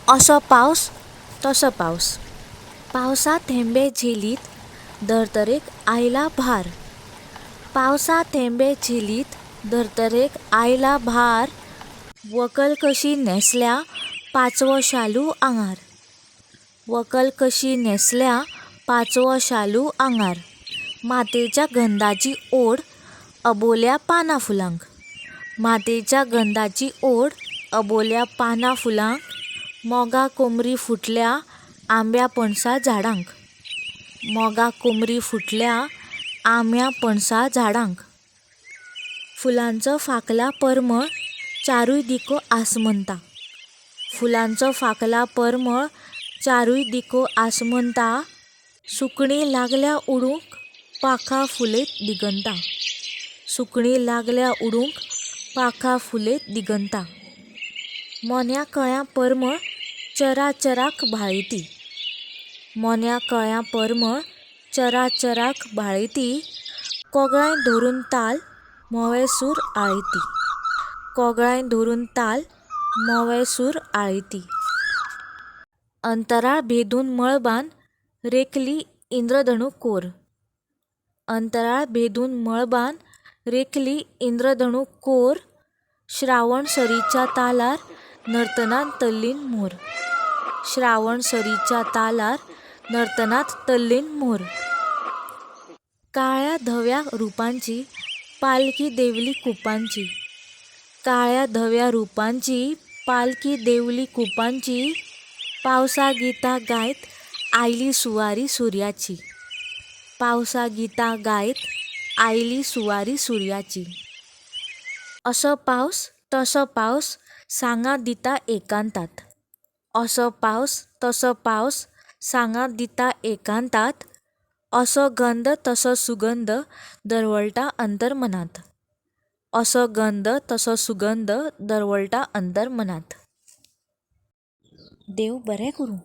असो पावस तसो पावस, पावसा थेंबे झेलीत धर्तरेक आयला भार. पावसा थेंबे झेलीत धर्तरेक आयला भार. वकल कशी नेसल्या पाचवो शालू आंगार. वकल कशी नेसल्या पाचवो शालू आंगार. मातेच्या गंधाची ओड अबोल्या पाना फुलांक. मातेच्या गंधाची ओड अबोल्या पाना फुलांक. मोगा कोमरी फुटल्या आंब्या पणसा झाडांक. मोगा कोमरी फुटल्या आंब्या पणसा झाडांक. फुलांचो फाकला परमळ चारूय दिको आसमंता. फुलांचो फाकला परमळ चारूय दिको आसमंता. सुकणीं लागल्या उडूंक पाखां फुलयत दिगंता. सुकणीं लागल्या उडूंक पाखां फुलयत दिगंता. मोन्या कळ्या परमळ चराचराक भाळयती. मोन्या कळ्या परमळ चराचराक भाळयती. कोगळाय धरून ताल मोवे सूर आळयती. कोगळाय धरून ताल मोवे सूर आळयती. अंतराळ भेदून मळबान रेखली इंद्रधनू कोर. अंतराळ भेदून मळबान रेखली इंद्रधनू कोर. श्रावण सरीच्या तालार नर्तनांत तल्लीन मोर. श्रावण सरीच्या तालार नर्तनांत तल्लीन मोर. काळ्या धव्या रुपांची पालकी देंवली कुपांची. काळ्या धव्या रुपांची पालकी देंवली कुपांची. पावसा गितां गायत आयली सुवारी सुर्याची. पावसा गितां गायत आयली सुवारी सुर्याची. असो पावस तसो पावस सांगात दिता एकांतात. असो पावस तसो पावस सांगात दिता एकांतात. असो गंध तसो सुगंध दरवळटा अंतर्मनांत. असो गंध तसो सुगंध दरवळटा अंतर्मनांत. देव बरें करूं.